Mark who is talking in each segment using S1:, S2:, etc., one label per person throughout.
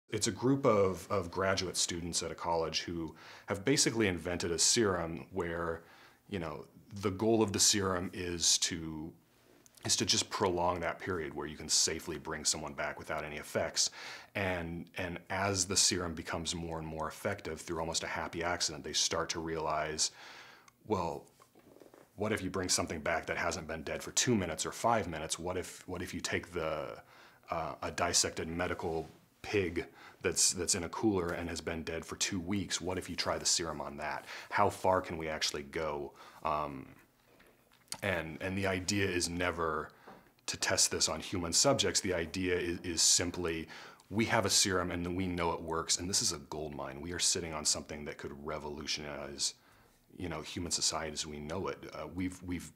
S1: It's a group of graduate students at a college who have basically invented a serum where, you know, the goal of the serum is to just prolong that period where you can safely bring someone back without any effects. And as the serum becomes more and more effective through almost a happy accident, they start to realize, well, what if you bring something back that hasn't been dead for 2 minutes or 5 minutes? What if you take a dissected medical pig that's in a cooler and has been dead for 2 weeks? What if you try the serum on that? How far can we actually go? And the idea is never to test this on human subjects. The idea is simply, we have a serum and we know it works, and this is a gold mine. We are sitting on something that could revolutionize, you know, human society as we know it. We've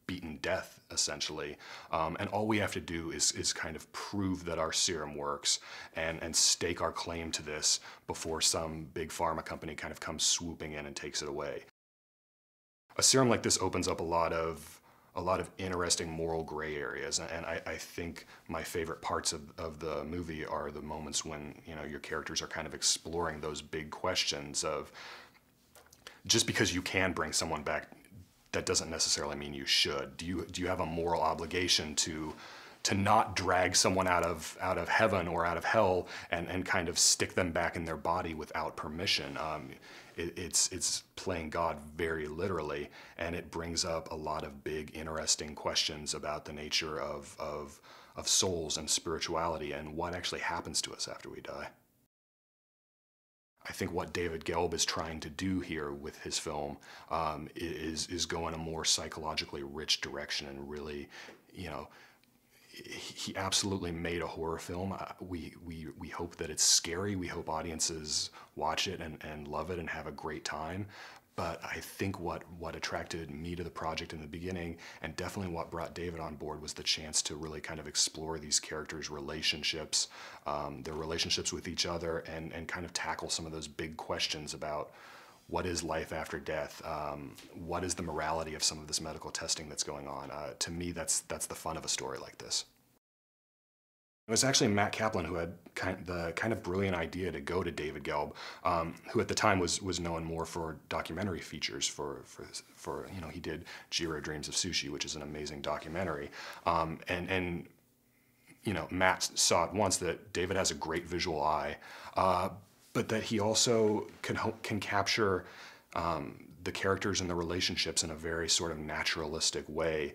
S1: beaten death, essentially. And all we have to do is kind of prove that our serum works and stake our claim to this before some big pharma company kind of comes swooping in and takes it away. A serum like this opens up a lot of interesting moral gray areas, and I think my favorite parts of the movie are the moments when, you know, your characters are kind of exploring those big questions of, just because you can bring someone back, that doesn't necessarily mean you should. Do you have a moral obligation to not drag someone out of heaven or out of hell and kind of stick them back in their body without permission? It's playing God very literally, and it brings up a lot of big, interesting questions about the nature of souls and spirituality and what actually happens to us after we die. I think what David Gelb is trying to do here with his film is go in a more psychologically rich direction and really, you know, he absolutely made a horror film. We hope that it's scary. We hope audiences watch it and love it and have a great time. But I think what attracted me to the project in the beginning, and definitely what brought David on board, was the chance to really kind of explore these characters' relationships, their relationships with each other, and kind of tackle some of those big questions about what is life after death, what is the morality of some of this medical testing that's going on. To me, that's the fun of a story like this. It was actually Matt Kaplan who had the kind of brilliant idea to go to David Gelb, who at the time was known more for documentary features. For you know, he did Jiro Dreams of Sushi, which is an amazing documentary, and you know, Matt saw at once that David has a great visual eye, but that he also can capture the characters and the relationships in a very sort of naturalistic way.